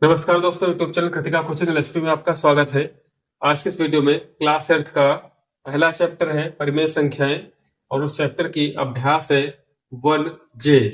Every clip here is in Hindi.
नमस्कार दोस्तों, YouTube channel Kritika coaching LHP में आपका स्वागत है। आज के इस वीडियो में क्लास 8 का पहला चैप्टर है परिमेय संख्याएं और उस चैप्टर की अभ्यास है 1J।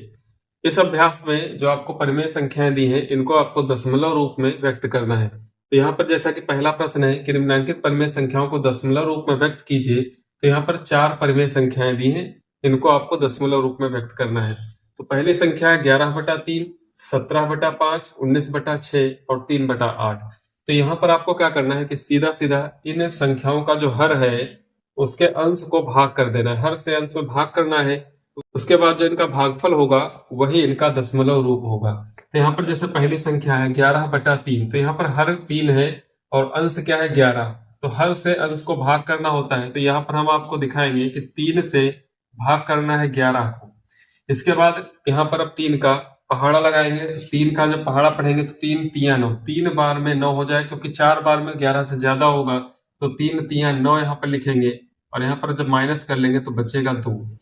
इस अभ्यास में जो आपको परिमेय संख्याएं दी हैं इनको आपको दशमलव रूप में व्यक्त करना है। तो यहाँ पर जैसा कि पहला प्रश्न है कि निम्नलिखित परिमेय संख्याओं को दशमलव रूप में व्यक्त कीजिए, तो यहाँ पर 4 परिमेय संख्याएं दी हैं, इनको आपको दशमलव रूप में व्यक्त करना है। तो पहली संख्या है 11/3, 17/5, 19/6 और 3/8। तो यहाँ पर आपको क्या करना है कि सीधा सीधा इन संख्याओं का जो हर है उसके अंश को भाग कर देना है, हर से अंश में भाग करना है। उसके बाद जो इनका भागफल होगा वही इनका दशमलव रूप होगा। तो यहाँ पर जैसे पहली संख्या है 11/3, तो यहाँ पर हर 3 है और अंश क्या है 11, तो हर से अंश को भाग करना होता है। तो यहाँ पर हम आपको दिखाएंगे कि 3 से भाग करना है 11 को। इसके बाद यहाँ पर अब 3 का पहाड़ा लगाएंगे। 3 का जब पहाड़ा पढ़ेंगे तो 3 तिया 9, 3 बार में 9 हो जाए, क्योंकि 4 बार में 11 से ज्यादा होगा, तो 3 तिया 9 यहाँ पर लिखेंगे और यहाँ पर जब माइनस कर लेंगे तो बचेगा 2।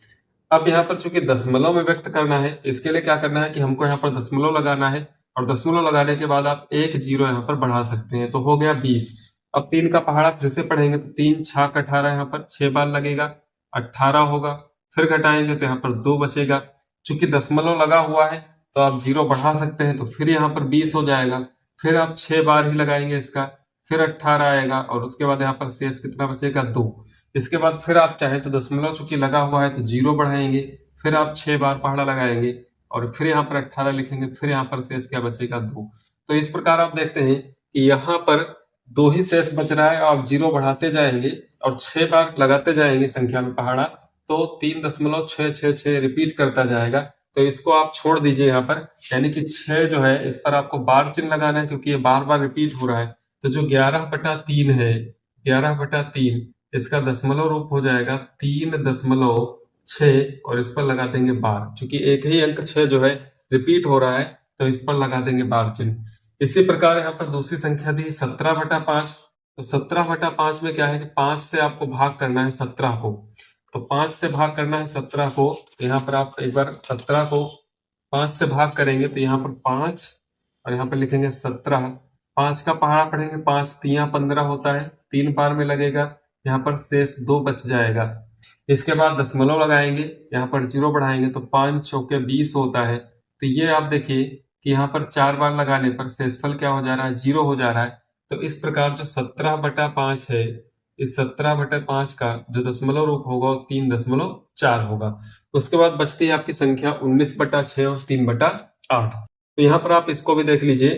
अब यहाँ पर चूंकि दशमलव में व्यक्त करना है, इसके लिए क्या करना है कि हमको यहाँ पर दशमलव लगाना है और दशमलव लगाने के बाद आप एक जीरो यहाँ पर बढ़ा सकते हैं, तो हो गया 20। अब 3 का पहाड़ा फिर से पढ़ेंगे तो 3 छाक 18, यहाँ पर 6 बार लगेगा, 18 होगा। फिर घटाएंगे तो यहाँ पर 2 बचेगा। चूंकि दशमलव लगा हुआ है तो आप जीरो बढ़ा सकते हैं, तो फिर यहाँ पर 20 हो जाएगा। फिर आप 6 बार ही लगाएंगे इसका, फिर 18 आएगा और उसके बाद यहाँ पर शेष कितना बचेगा 2। इसके बाद फिर आप चाहे तो दशमलव चूंकि लगा हुआ है तो जीरो बढ़ाएंगे, फिर आप 6 बार पहाड़ा लगाएंगे और फिर यहाँ पर 18 लिखेंगे, फिर यहाँ पर शेष क्या बचेगा 2। तो इस प्रकार आप देखते हैं कि यहाँ पर 2 ही शेष बच रहा है। आप जीरो बढ़ाते जाएंगे और 6 बार लगाते जाएंगे संख्या में पहाड़ा, तो 3.666 रिपीट करता जाएगा। तो इसको आप छोड़ दीजिए यहाँ पर, यानी कि 6 जो है इस पर आपको बार चिन्ह लगाना है, क्योंकि ये बार बार रिपीट हो रहा है। तो जो 11/3 है, 11/3 इसका दशमलव रूप हो जाएगा 3.6 और इस पर लगा देंगे बार। चूंकि एक ही अंक 6 जो है रिपीट हो रहा है तो इस पर लगा देंगे बार चिन्ह। इसी प्रकार यहाँ पर दूसरी संख्या दी 17/5। तो 17/5 में क्या है कि 5 से आपको भाग करना है 17 को। तो 5 से भाग करना है 17 को, तो यहाँ पर आप एक बार 17 को 5 से भाग करेंगे तो यहाँ पर 5 और यहाँ पर लिखेंगे 17। 5 का पहाड़ा पढ़ेंगे, 5 तिया 15 होता है, 3 बार में लगेगा, यहाँ पर शेष 2 बच जाएगा। इसके बाद दशमलव लगाएंगे, यहाँ पर जीरो बढ़ाएंगे तो 5 चौके 20 होता है। तो ये आप देखिए कि यहाँ पर 4 बार लगाने पर शेषफल क्या हो जा रहा है, जीरो हो जा रहा है। तो इस प्रकार जो 17/5 है, इस 17/5 का जो दशमलव रूप होगा वो 3.4 होगा। उसके बाद बचती है आपकी संख्या 19/6 और 3/8। तो यहाँ पर आप इसको भी देख लीजिए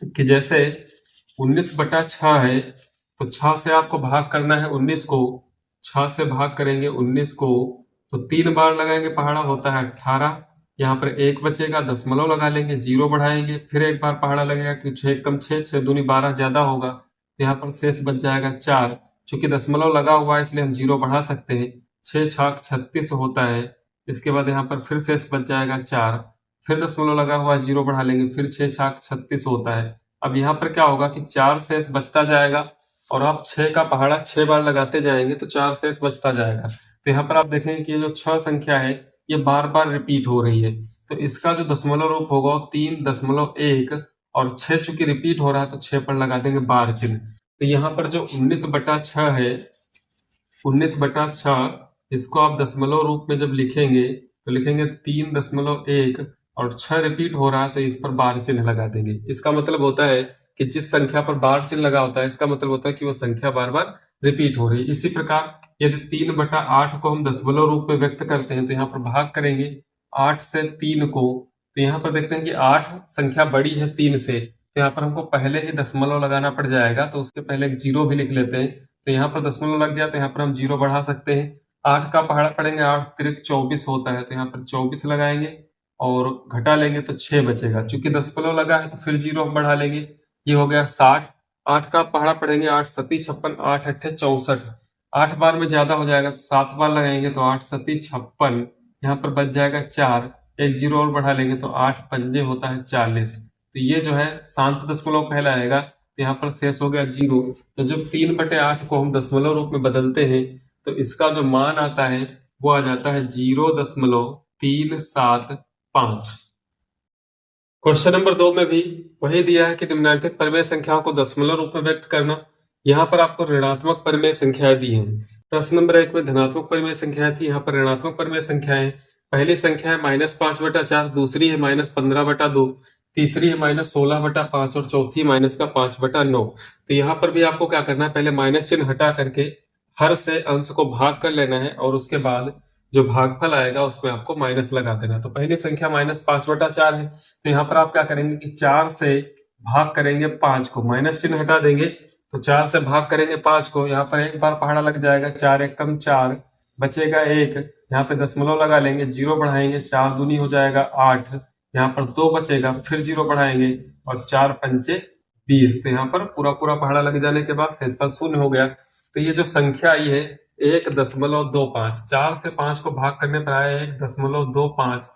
कि जैसे 19/6 है तो 6 से आपको भाग करना है 19 को। 6 से भाग करेंगे 19 को तो 3 बार लगाएंगे, पहाड़ा होता है 18। यहाँ पर 1 बचेगा, दशमलव लगा लेंगे, जीरो बढ़ाएंगे, फिर 1 बार पहाड़ा लगेगा कि 6 कम 6, 6 दूनी 12 ज्यादा होगा, तो यहाँ पर शेष बच जाएगा 4। चूंकि दशमलव लगा हुआ है इसलिए हम जीरो बढ़ा सकते हैं, 6 छाक 36 होता है। इसके बाद यहाँ पर फिर शेष बच जाएगा 4, फिर दशमलव लगा हुआ है, जीरो बढ़ा लेंगे, फिर 6 छाक 36 होता है। अब यहाँ पर क्या होगा कि 4 शेष बचता जाएगा और आप 6 का पहाड़ा 6 बार लगाते जाएंगे तो 4 शेष बचता जाएगा। तो यहाँ पर आप देखेंगे कि ये जो 6 संख्या है ये बार बार रिपीट हो रही है, तो इसका जो दशमलव रूप होगा वो 3.1 और 6 चूंकि रिपीट हो रहा है तो 6 पर लगा देंगे बार चिन्ह। तो यहाँ पर जो 19/6 है, 19/6 इसको आप दशमलव रूप में जब लिखेंगे तो लिखेंगे 3.1 और 6 रिपीट हो रहा है तो इस पर बार चिन्ह लगा देंगे। इसका मतलब होता है कि जिस संख्या पर बार चिन्ह लगा होता है इसका मतलब होता है कि वो संख्या बार बार रिपीट हो रही है। इसी प्रकार यदि 3/8 को हम दशमलव रूप में व्यक्त करते हैं तो यहाँ पर भाग करेंगे 8 से 3 को, तो यहाँ पर देखते हैं कि 8 संख्या बड़ी है 3 से, तो यहाँ पर हमको पहले ही दशमलव लगाना पड़ जाएगा, तो उसके पहले एक जीरो भी लिख लेते हैं। तो यहाँ पर दशमलव लग गया तो यहाँ पर हम जीरो बढ़ा सकते हैं। 8 का पहाड़ा पढ़ेंगे, 8 तिरक 24 होता है, तो यहाँ पर 24 लगाएंगे और घटा लेंगे तो 6 बचेगा। चूंकि दशमलव लगा है तो फिर जीरो हम बढ़ा लेंगे, ये हो गया 60। 8 का पहाड़ा पढ़ेंगे, 8 सती 56, 8 अट्ठे 64, 8 बार में ज्यादा हो जाएगा तो 7 बार लगाएंगे तो 8 सती 56, यहाँ पर बच जाएगा 4, एक जीरो और बढ़ा लेंगे तो 8 पंजे होता है 40। तो ये जो है शांत दशमलव कहलाएगा। तो यहाँ पर शेष हो गया जीरो। तो जब 3/8 को हम दशमलव रूप में बदलते हैं तो इसका जो मान आता है वो आ जाता है 0.375। क्वेश्चन नंबर 2 में भी वही दिया है कि निम्नलिखित परिमेय संख्याओं को दशमलव रूप में व्यक्त करना। यहाँ पर आपको ऋणात्मक परिमेय संख्याएं दी हैं। प्रश्न नंबर 1 में धनात्मक परिमेय संख्याएं थी, यहाँ पर ऋणात्मक परिमेय संख्याएं। पहली संख्या है -5/4, दूसरी है -15/2, तीसरी है -16/5 और चौथी -5/9। तो यहाँ पर भी आपको क्या करना है, पहले माइनस चिन्ह हटा करके हर से अंश को भाग कर लेना है और उसके बाद जो भागफल आएगा उसमें आपको माइनस लगा देना। तो पहली संख्या -5/4 है, तो यहाँ पर आप क्या करेंगे कि 4 से भाग करेंगे 5 को, माइनस चिन्ह हटा देंगे तो 4 से भाग करेंगे 5 को, यहाँ पर एक बार पहाड़ा लग जाएगा, 4 एकम 4, बचेगा 1, यहाँ पे दशमलव लगा लेंगे, 0 बढ़ाएंगे, 4 दूनी हो जाएगा 8, यहाँ पर 2 बचेगा, फिर 0 बढ़ाएंगे और 4 पंचे 20। तो यहाँ पर पूरा पूरा पहाड़ा लग जाने के बाद शेषफल 0 हो गया। तो ये जो संख्या आई है 1.25, 4 से 5 को भाग करने पर आया 1.25,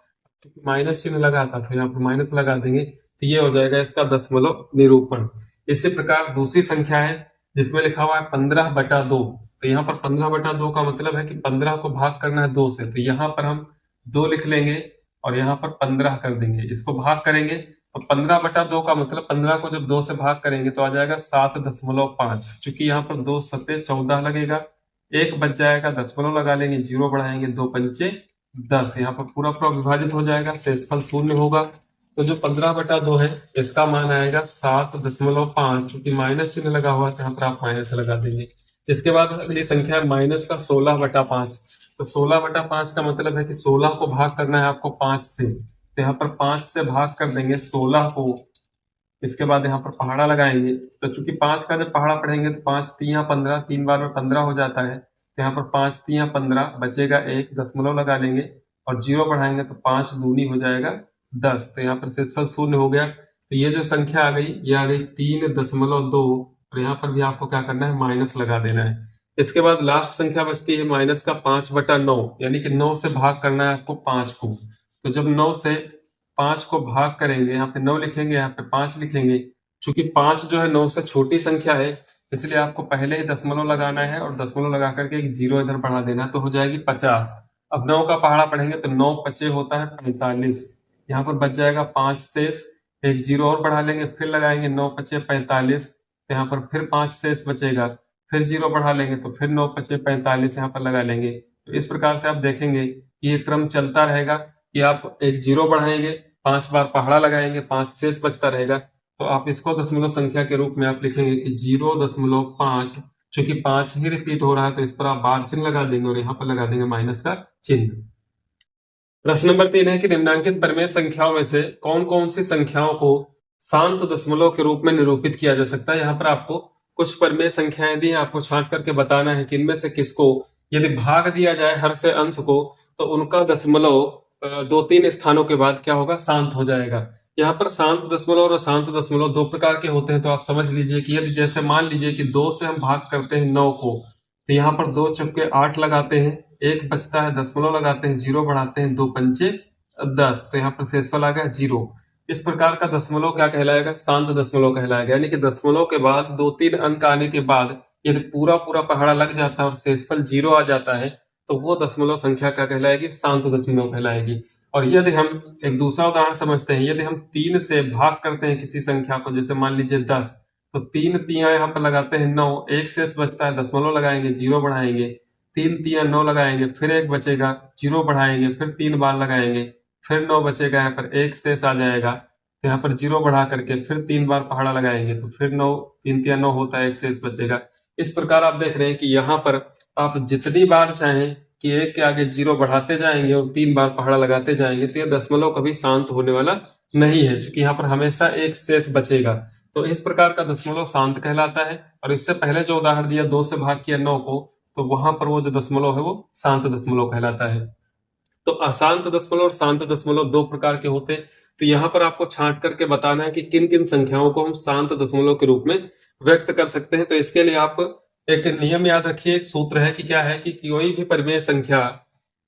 माइनस चिन्ह लगा था तो यहाँ पर माइनस लगा देंगे, तो ये हो जाएगा इसका दशमलव निरूपण। इसी प्रकार दूसरी संख्या है जिसमें लिखा हुआ है 15/2, तो यहाँ पर 15/2 का मतलब है कि 15 को भाग करना है 2 से, तो यहाँ पर हम 2 लिख लेंगे और यहाँ पर 15 कर देंगे। इसको भाग करेंगे तो 15/2 का मतलब 15 को जब 2 से भाग करेंगे तो आ जाएगा 7.5। चूंकि यहाँ पर 2 सत्ते 14 लगेगा, 1 बच जाएगा, दशमलव लगा लेंगे, 0 बढ़ाएंगे, 2 पंचे 10, यहाँ पर पूरा पूरा विभाजित हो जाएगा, शेषफल 0 होगा। तो जो 15/2 है इसका मान आएगा 7.5। चूंकि माइनस चिन्ह लगा हुआ है तो यहाँ पर आप माइनस लगा देंगे। इसके बाद अगली संख्या है माइनस का 16/5, तो 16/5 का मतलब है कि 16 को भाग करना है आपको 5 से, तो यहाँ पर 5 से भाग कर देंगे 16 को। इसके बाद यहाँ पर पहाड़ा लगाएंगे, तो चूंकि 5 का जब पहाड़ा पढ़ेंगे तो 5 3 15, 3 बार में 15 हो जाता है, तो यहाँ पर 5 3 15, बचेगा 1, दशमलव लगा लेंगे और 0 बढ़ाएंगे तो 5 दूनी हो जाएगा 10, तो यहाँ पर शेषफल 0 हो गया। तो ये जो संख्या आ गई ये आ गई 3.2, और यहाँ पर भी आपको क्या करना है, माइनस लगा देना है। इसके बाद लास्ट संख्या बचती है माइनस का 5/9, यानी कि 9 से भाग करना है आपको 5 को। तो जब 9 से 5 को भाग करेंगे, यहाँ पे 9 लिखेंगे, यहाँ पे 5 लिखेंगे। चूंकि 5 जो है 9 से छोटी संख्या है, इसलिए आपको पहले ही दशमलव लगाना है और दशमलव लगा करके एक 0 इधर बढ़ा देना, तो हो जाएगी 50। अब 9 का पहाड़ा पढ़ेंगे तो 9 पचे होता है 45, यहाँ पर बच जाएगा 5 शेष, एक 0 और बढ़ा लेंगे, फिर लगाएंगे 9 पचे 45, तो यहाँ पर फिर 5 शेष बचेगा, फिर 0 बढ़ा लेंगे तो फिर 9 पचे 45 यहाँ पर लगा लेंगे। तो इस प्रकार से आप देखेंगे कि ये क्रम चलता रहेगा कि आप एक 0 बढ़ाएंगे, 5 बार पहाड़ा लगाएंगे, 5 शेष बचता रहेगा, तो आप इसको दशमलव संख्या के रूप में आप लिखेंगे कि 0.5। चूंकि 5 ही रिपीट हो रहा है तो इस पर आप बार चिन्ह लगा देंगे और यहाँ पर लगा देंगे माइनस का चिन्ह। प्रश्न नंबर 3 है कि निम्नलिखित परिमेय संख्याओं में से कौन कौन सी संख्याओं को शांत दशमलव के रूप में निरूपित किया जा सकता है। यहाँ पर आपको कुछ परिमेय संख्याएं दी हैं, आपको छांट करके बताना है कि इनमें से किसको यदि भाग दिया जाए हर से अंश को तो उनका दशमलव 2-3 स्थानों के बाद क्या होगा, शांत हो जाएगा। यहाँ पर शांत दशमलव और अशांत दशमलव 2 प्रकार के होते हैं, तो आप समझ लीजिए कि यदि जैसे मान लीजिए कि 2 से हम भाग करते हैं 9 को, तो यहाँ पर 2 चौके 8 लगाते हैं, 1 बचता है, दशमलव लगाते हैं, 0 बढ़ाते हैं, 2 पंचे 10, तो यहाँ पर शेषफल आ गया 0। इस प्रकार का दशमलव क्या कहलाएगा, शांत दशमलव कहलाएगा। यानी कि दशमलव के बाद 2-3 अंक आने के बाद यदि पूरा पूरा पहाड़ा लग जाता है और शेषफल 0 आ जाता है तो वो दशमलव संख्या क्या कहलाएगी, शांत दशमलव कहलाएगी। और यदि हम एक दूसरा उदाहरण समझते हैं, यदि हम 3 से भाग करते हैं किसी संख्या को, जैसे मान लीजिए 10, तो 3 तिया यहाँ पर लगाते हैं 9, 1 शेष बचता है, दशमलव लगाएंगे, 0 बढ़ाएंगे, 3 तिया 9 लगाएंगे, फिर 1 बचेगा, 0 बढ़ाएंगे, फिर 3 बार लगाएंगे, फिर 9 बचेगा, यहाँ पर 1 शेष आ जाएगा, तो यहाँ पर 0 बढ़ा करके फिर 3 बार पहाड़ा लगाएंगे तो फिर 9, 3 तिया 9 होता है, 1 शेष बचेगा। इस प्रकार आप देख रहे हैं कि यहाँ पर आप जितनी बार चाहें कि 1 के आगे 0 बढ़ाते जाएंगे और 3 बार पहाड़ा लगाते जाएंगे तो यह दशमलव कभी शांत होने वाला नहीं है, क्योंकि यहाँ पर हमेशा 1 शेष बचेगा। तो इस प्रकार का दशमलव शांत कहलाता है। और इससे पहले जो उदाहरण दिया 2 से भाग किया 9 को, तो वहां पर वो जो दशमलव है वो शांत दशमलव कहलाता है। तो अशांत दशमलव और शांत दशमलव 2 प्रकार के होते हैं। तो यहाँ पर आपको छांट करके बताना है कि किन किन संख्याओं को हम शांत दशमलव के रूप में व्यक्त कर सकते हैं। तो इसके लिए आप एक नियम याद रखिए, एक सूत्र है कि क्या है कि कोई भी परिमेय संख्या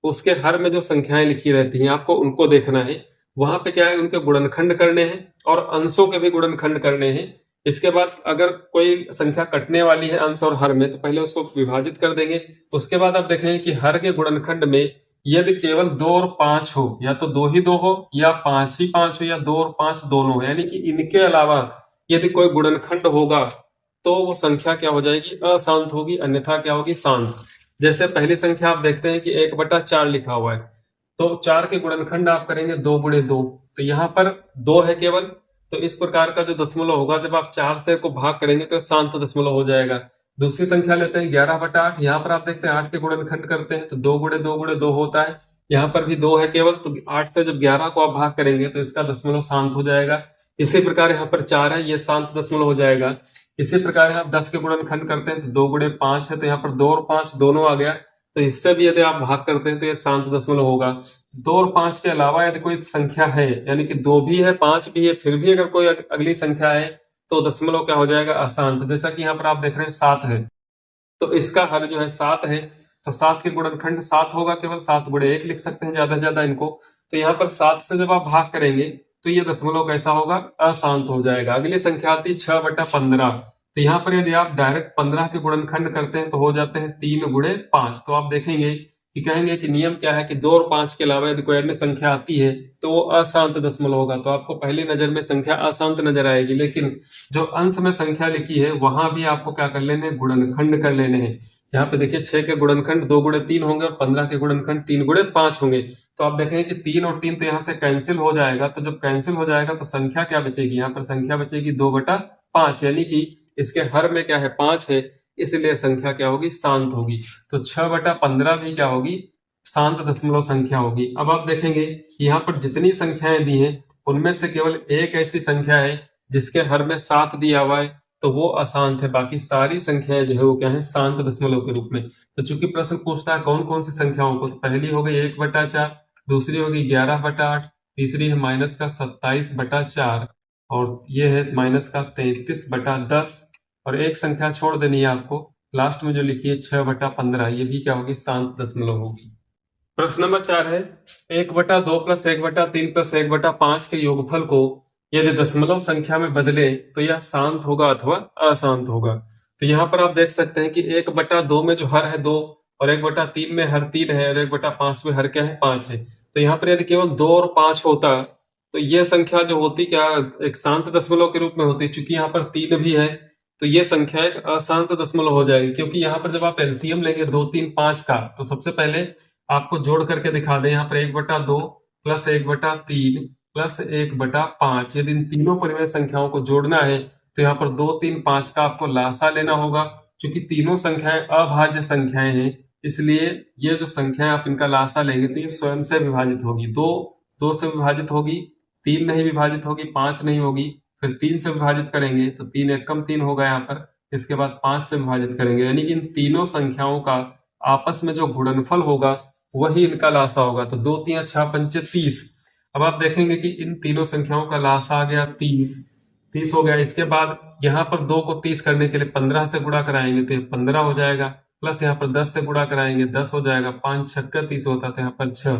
उसके हर में जो संख्याएं लिखी रहती हैं आपको उनको देखना है, वहां पे क्या है उनके गुणनखंड करने हैं और अंशों के भी गुणनखंड करने हैं। इसके बाद अगर कोई संख्या कटने वाली है अंश और हर में तो पहले उसको विभाजित कर देंगे, उसके बाद आप देखेंगे कि हर के गुणनखंड में यदि केवल 2 और 5 हो, या तो 2 ही 2 हो या 5 ही 5 हो या 2 और 5 दोनों हो, यानी कि इनके अलावा यदि कोई गुणनखंड होगा तो वो संख्या क्या हो जाएगी, अशांत होगी, अन्यथा क्या होगी, शांत। जैसे पहली संख्या आप देखते हैं कि 1/4 लिखा हुआ है, तो 4 के गुणनखंड आप करेंगे 2 गुणे 2, तो यहाँ पर 2 है केवल, तो इस प्रकार का जो दशमलव होगा जब आप 4 से को भाग करेंगे तो शांत दशमलव हो जाएगा। दूसरी संख्या लेते हैं 11/8, यहाँ पर आप देखते हैं 8 के गुणनखंड करते हैं तो 2 गुणे 2 गुणे 2 होता है, यहाँ पर भी 2 है केवल, तो 8 से जब 11 को आप भाग करेंगे तो इसका दशमलव शांत हो जाएगा। इसी प्रकार यहाँ पर 4 है, ये शांत दशमलव हो जाएगा। इसी प्रकार आप 10 के गुणनखंड करते हैं तो 2 गुणे 5 है, तो यहाँ पर 2 और 5 दोनों आ गया, तो इससे भी यदि आप भाग करते हैं तो ये शांत दशमलव होगा। 2 और 5 के अलावा यदि कोई संख्या है, यानी कि 2 भी है 5 भी है, फिर भी अगर कोई अगली संख्या है तो दशमलव क्या हो जाएगा, अशांत। जैसा कि यहाँ पर आप देख रहे हैं 7 है, तो इसका हल जो है 7 है, तो 7 के गुणनखंड 7 होगा केवल, 7 गुणे 1 लिख सकते हैं ज्यादा से ज्यादा इनको। तो यहाँ पर 7 से जब आप भाग करेंगे तो ये दशमलव कैसा होगा, अशांत हो जाएगा। अगली संख्या आती है 6/15, तो यहाँ पर यदि आप डायरेक्ट 15 के गुणनखंड करते हैं तो हो जाते हैं 3 गुणे 5। तो आप देखेंगे कि कहेंगे कि नियम क्या है कि 2 और 5 के अलावा यदि कोई अन्य संख्या आती है तो वो अशांत दशमलव होगा। तो आपको पहली नजर में संख्या अशांत नजर आएगी, लेकिन जो अंश में संख्या लिखी है वहां भी आपको क्या कर लेने हैं, गुणनखंड कर लेने हैं। यहाँ पे देखिए 6 के गुणनखंड 2 गुणे 3 होंगे और 15 के गुणनखंड 3 गुणे 5 होंगे। तो आप देखेंगे कि 3 और 3 तो यहाँ से कैंसिल हो जाएगा, तो जब कैंसिल हो जाएगा तो संख्या क्या बचेगी, यहाँ पर संख्या बचेगी 2/5, यानी कि इसके हर में क्या है, 5 है, इसलिए संख्या क्या होगी, शांत होगी। तो 6/15 भी क्या होगी, शांत दशमलव संख्या होगी। अब आप देखेंगे कि यहाँ पर जितनी संख्याएं दी हैं उनमें से केवल एक ऐसी संख्या है जिसके हर में 7 दिया हुआ है, तो वो अशांत है। बाकी सारी संख्याएं जो है वो क्या है, शांत दशमलव के रूप में। तो चूंकि प्रश्न पूछता है कौन कौन सी संख्याओं को, तो पहली हो गई 1/4, दूसरी होगी 11/8, तीसरी है माइनस का 27/4, और ये है माइनस का 33/10, और एक संख्या छोड़ देनी है आपको, लास्ट में जो लिखी है 6/15, ये भी क्या होगी, शांत दशमलव होगी। प्रश्न नंबर 4 है 1/2 प्लस 1/3 प्लस 1/5 के योगफल को यदि दशमलव संख्या में बदले तो यह शांत होगा अथवा अशांत होगा। तो यहाँ पर आप देख सकते हैं कि 1/2 में जो हर है 2, और 1/3 में हर 3 है, और 1/5 में हर क्या है, 5 है। तो यहाँ पर यदि केवल 2 और 5 होता तो यह संख्या जो होती क्या, एक शांत दशमलव के रूप में होती। चूंकि यहाँ पर 3 भी है तो ये संख्या एक अशांत दशमलव हो जाएगी, क्योंकि यहाँ पर जब आप एलसीएम लेंगे 2, 3, 5 का, तो सबसे पहले आपको जोड़ करके दिखा दें। यहाँ पर 1/2 प्लस 1/3 प्लस 1/5, यदि इन तीनों परिमेय संख्याओं को जोड़ना है तो यहाँ पर 2, 3, 5 का आपको लासा लेना होगा। क्योंकि तीनों संख्याएं अभाज्य संख्याएं हैं, इसलिए ये जो संख्याएं आप इनका लासा लेंगे तो ये स्वयं से विभाजित होगी। 2 2 से विभाजित होगी, 3 नहीं विभाजित होगी, 5 नहीं होगी, फिर 3 से विभाजित करेंगे तो 3 एक कम 3 होगा यहाँ पर, इसके बाद 5 से विभाजित करेंगे, यानी कि इन तीनों संख्याओं का आपस में जो गुणनफल होगा वही इनका लासा होगा। तो 2 3 6 5 30। अब आप देखेंगे कि इन तीनों संख्याओं का लासा आ गया 30 हो गया। इसके बाद यहाँ पर 2 को 30 करने के लिए 15 से गुणा कराएंगे तो ये 15 हो जाएगा, प्लस यहाँ पर 10 से गुणा कराएंगे 10 हो जाएगा, 5 छक्का 30 होता है, यहाँ पर 6,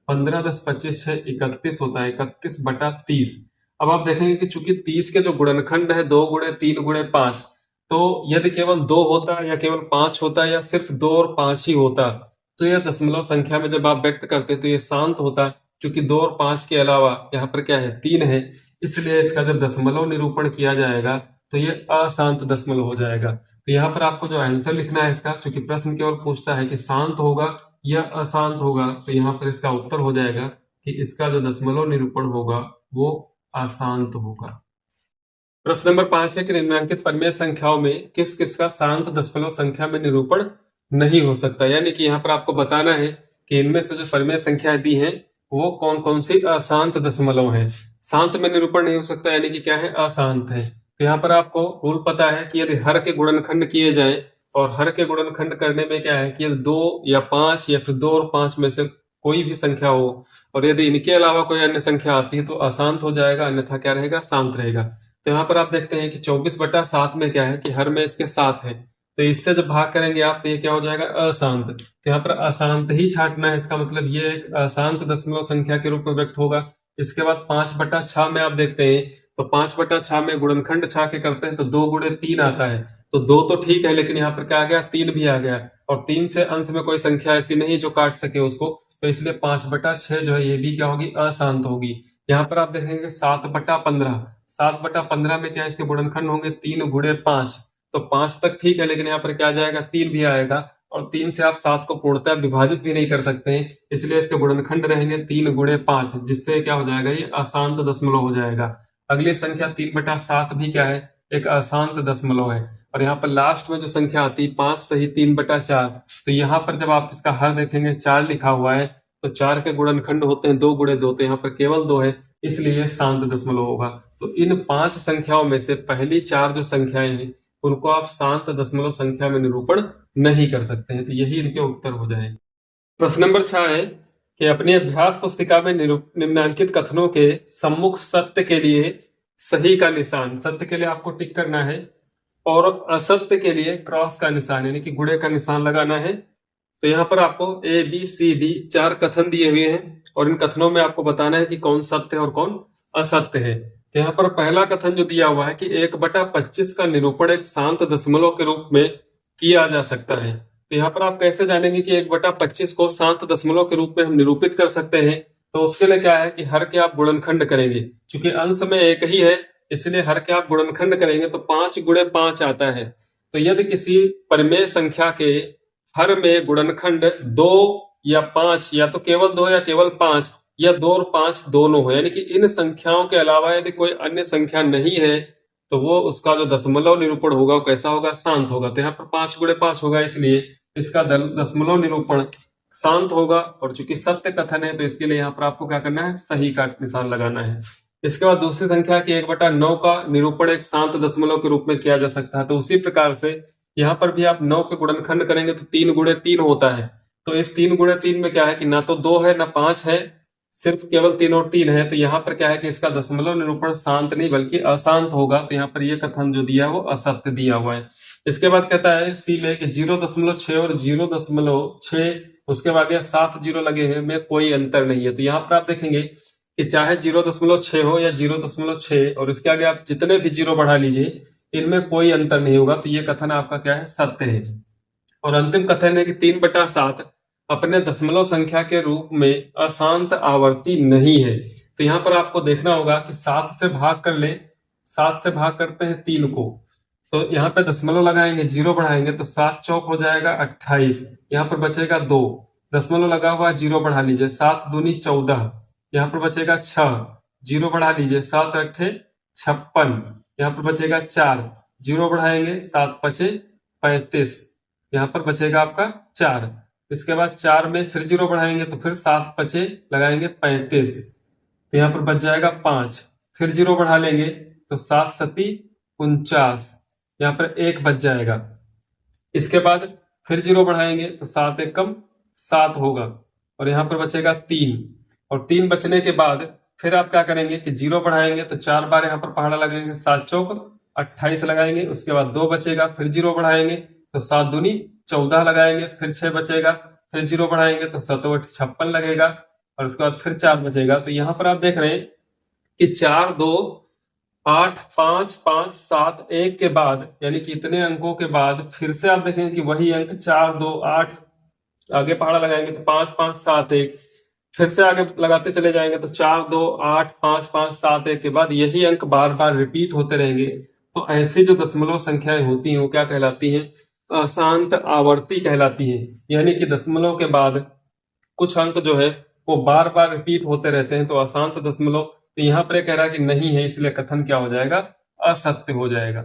15 10 25 6 31 होता है, 31/30। अब आप देखेंगे कि चूंकि 30 के जो गुणनखंड है 2 गुणे 3 गुणे 5, तो यदि केवल 2 होता या केवल 5 होता या सिर्फ 2 और 5 ही होता तो यह दशमलव संख्या में जब आप व्यक्त करते तो ये शांत होता। क्योंकि 2 और 5 के अलावा यहाँ पर क्या है, 3 है, इसलिए इसका जब दशमलव निरूपण किया जाएगा तो ये अशांत दशमलव हो जाएगा। तो यहाँ पर आपको जो आंसर लिखना है इसका, क्योंकि प्रश्न केवल पूछता है कि शांत होगा या अशांत होगा, तो यहाँ पर इसका उत्तर हो जाएगा कि इसका जो दशमलव निरूपण होगा वो अशांत होगा। प्रश्न नंबर 5 है कि निम्नलिखित परिमेय संख्याओं में किस किस का शांत दशमलव संख्या में निरूपण नहीं हो सकता। यानी कि यहाँ पर आपको बताना है कि इनमें से जो परिमेय संख्याएं दी हैं वो कौन कौन सी अशांत दशमलव है। शांत में निरूपण नहीं हो सकता, यानी कि क्या है, अशांत है। तो यहाँ पर आपको रूल पता है कि यदि हर के गुणनखंड किए जाए, और हर के गुणनखंड करने में क्या है कि 2 या 5 या फिर 2 और 5 में से कोई भी संख्या हो, और यदि इनके अलावा कोई अन्य संख्या आती है तो अशांत हो जाएगा, अन्यथा क्या रहेगा, शांत रहेगा। तो यहाँ पर आप देखते हैं कि 24/7 में क्या है कि हर में इसके 7 है, तो इससे जब भाग करेंगे आप तो ये क्या हो जाएगा, अशांत। तो यहाँ पर अशांत ही छांटना है, इसका मतलब ये एक अशांत दशमलव संख्या के रूप में व्यक्त होगा। इसके बाद 5/6 में आप देखते हैं तो 5/6 में गुणनखंड 6 के करते हैं तो 2 गुणे 3 आता है, तो 2 तो ठीक है, लेकिन यहाँ पर क्या आ गया, 3 भी आ गया, और 3 से अंश में कोई संख्या ऐसी नहीं जो काट सके उसको, तो इसलिए 5/6 जो है ये भी क्या होगी, अशांत होगी। यहाँ पर आप देखेंगे 7/15, 7/15 में क्या इसके गुणनखंड होंगे 3 गुणे 5, तो 5 तक ठीक है, लेकिन यहाँ पर क्या आ जाएगा, 3 भी आएगा, और 3 से आप 7 को पूर्णतः विभाजित भी नहीं कर सकते हैं, इसलिए इसके गुणनखंड रहेंगे 3 गुणे 5, जिससे क्या हो जाएगा, ये अशांत दशमलव हो जाएगा। अगली संख्या 3/7 भी क्या है, एक अशांत दशमलव है। और यहाँ पर लास्ट में जो संख्या आती है 5 सही 3/4, तो यहाँ पर जब आप इसका हर देखेंगे 4 लिखा हुआ है, तो 4 के गुणनखंड होते हैं 2 गुणे 2, तो यहाँ पर केवल 2 है, इसलिए शांत दशमलव होगा। तो इन 5 संख्याओं में से पहली 4 जो संख्याएं हैं उनको आप शांत दशमलव संख्या में निरूपण नहीं कर सकते हैं, तो यही इनके उत्तर हो जाए। प्रश्न नंबर 6 है कि अपनी अभ्यास पुस्तिका में निम्नांकित कथनों के सम्मुख सत्य के लिए सही का निशान, सत्य के लिए आपको टिक करना है, और असत्य के लिए क्रॉस का निशान यानी कि गुणे का निशान लगाना है। तो यहाँ पर आपको ABCD 4 कथन दिए हुए हैं, और इन कथनों में आपको बताना है कि कौन सत्य है और कौन असत्य है। तो यहाँ पर पहला कथन जो दिया हुआ है कि 1/25 का निरूपण एक शांत दशमलव के रूप में किया जा सकता है। तो यहाँ पर आप कैसे जानेंगे कि 1/25 को शांत दशमलव के रूप में हम निरूपित कर सकते हैं? तो उसके लिए क्या है कि हर के आप गुणनखंड करेंगे, क्योंकि अंश में एक ही है, इसलिए हर के आप गुणनखंड करेंगे तो 5 गुणे 5 आता है। तो यदि किसी परिमेय संख्या के हर में गुणनखंड 2 या 5, या तो केवल 2 या केवल 5, या 2 और 5 दोनों हो, यानी कि इन संख्याओं के अलावा यदि कोई अन्य संख्या नहीं है, तो वो उसका जो दशमलव निरूपण होगा वो कैसा होगा, शांत होगा। तो यहाँ पर 5 गुणे 5 होगा, इसलिए इसका दशमलव निरूपण शांत होगा। और चूंकि सत्य कथन है तो इसके लिए यहाँ पर आपको क्या करना है, सही का निशान लगाना है। इसके बाद दूसरी संख्या की 1/9 का निरूपण एक शांत दशमलव के रूप में किया जा सकता है। तो उसी प्रकार से यहाँ पर भी आप 9 के गुणनखंड करेंगे तो 3 गुणे 3 होता है। तो इस 3 गुणे 3 में क्या है कि ना तो 2 है ना 5 है, सिर्फ केवल 3 और 3 है। तो यहाँ पर क्या है कि इसका दशमलव निरूपण शांत नहीं बल्कि अशांत होगा। तो यहाँ पर यह कथन जो दिया है वो असत्य दिया हुआ है। इसके बाद कहता है सी में कि 0.6 और 0.6, उसके बाद 7 जीरो लगे हैं, में कोई अंतर नहीं है। तो यहाँ पर आप देखेंगे कि चाहे 0.6 हो या 0.6, और इसके आगे आप जितने भी जीरो बढ़ा लीजिए इनमें कोई अंतर नहीं होगा। तो ये कथन आपका क्या है, सत्य है। और अंतिम कथन है कि 3/7 अपने दशमलव संख्या के रूप में अशांत आवर्ती नहीं है। तो यहाँ पर आपको देखना होगा कि 7 से भाग कर ले, 7 से भाग करते हैं 3 को, तो यहाँ पे दशमलव लगाएंगे, जीरो बढ़ाएंगे तो 7 चौक हो जाएगा 28, यहाँ पर बचेगा 2, दशमलव लगा हुआ जीरो बढ़ा लीजिए, 7 दूनी 14, यहाँ पर बचेगा 6, जीरो बढ़ा लीजिए, 7 अट्ठे 56, यहाँ पर बचेगा 4, जीरो बढ़ाएंगे, 7 पचे 35, यहाँ पर बचेगा आपका 4। इसके बाद 4 में फिर जीरो बढ़ाएंगे तो फिर 7 पचे लगाएंगे 35, तो यहाँ पर बच जाएगा 5, फिर जीरो बढ़ा लेंगे तो 7 सती 49, यहाँ पर 1 बच जाएगा। इसके बाद फिर जीरो बढ़ाएंगे तो 7 एक कम 7 होगा, और यहाँ पर बचेगा 3, और 3 बचने के बाद फिर आप क्या करेंगे कि जीरो बढ़ाएंगे तो 4 बार यहाँ पर पहाड़ा लगेंगे, 7 चौक 28 लगाएंगे, उसके बाद 2 बचेगा, फिर जीरो बढ़ाएंगे तो 7 दूनी 14 लगाएंगे, फिर 6 बचेगा, फिर जीरो बढ़ाएंगे तो 7 56 लगेगा, और उसके बाद फिर 4 बचेगा। तो यहाँ पर आप देख रहे हैं कि 4 2 8 5 5 7 1 के बाद, यानी कि इतने अंकों के बाद फिर से आप देखेंगे कि वही अंक 4 2 8, आगे पहाड़ा लगाएंगे तो 5 5 7 1, फिर से आगे लगाते चले जाएंगे तो 4 2 8 5 5 7 1 के बाद यही अंक बार बार रिपीट होते रहेंगे। तो ऐसी जो दशमलव संख्याएं होती हैं वो क्या कहलाती हैं, अशांत आवर्ती कहलाती हैं। यानी कि दशमलव के बाद कुछ अंक जो है वो बार बार रिपीट होते रहते हैं, तो अशांत दशमलव। तो यहाँ पर कह रहा है कि नहीं है, इसलिए कथन क्या हो जाएगा, असत्य हो जाएगा।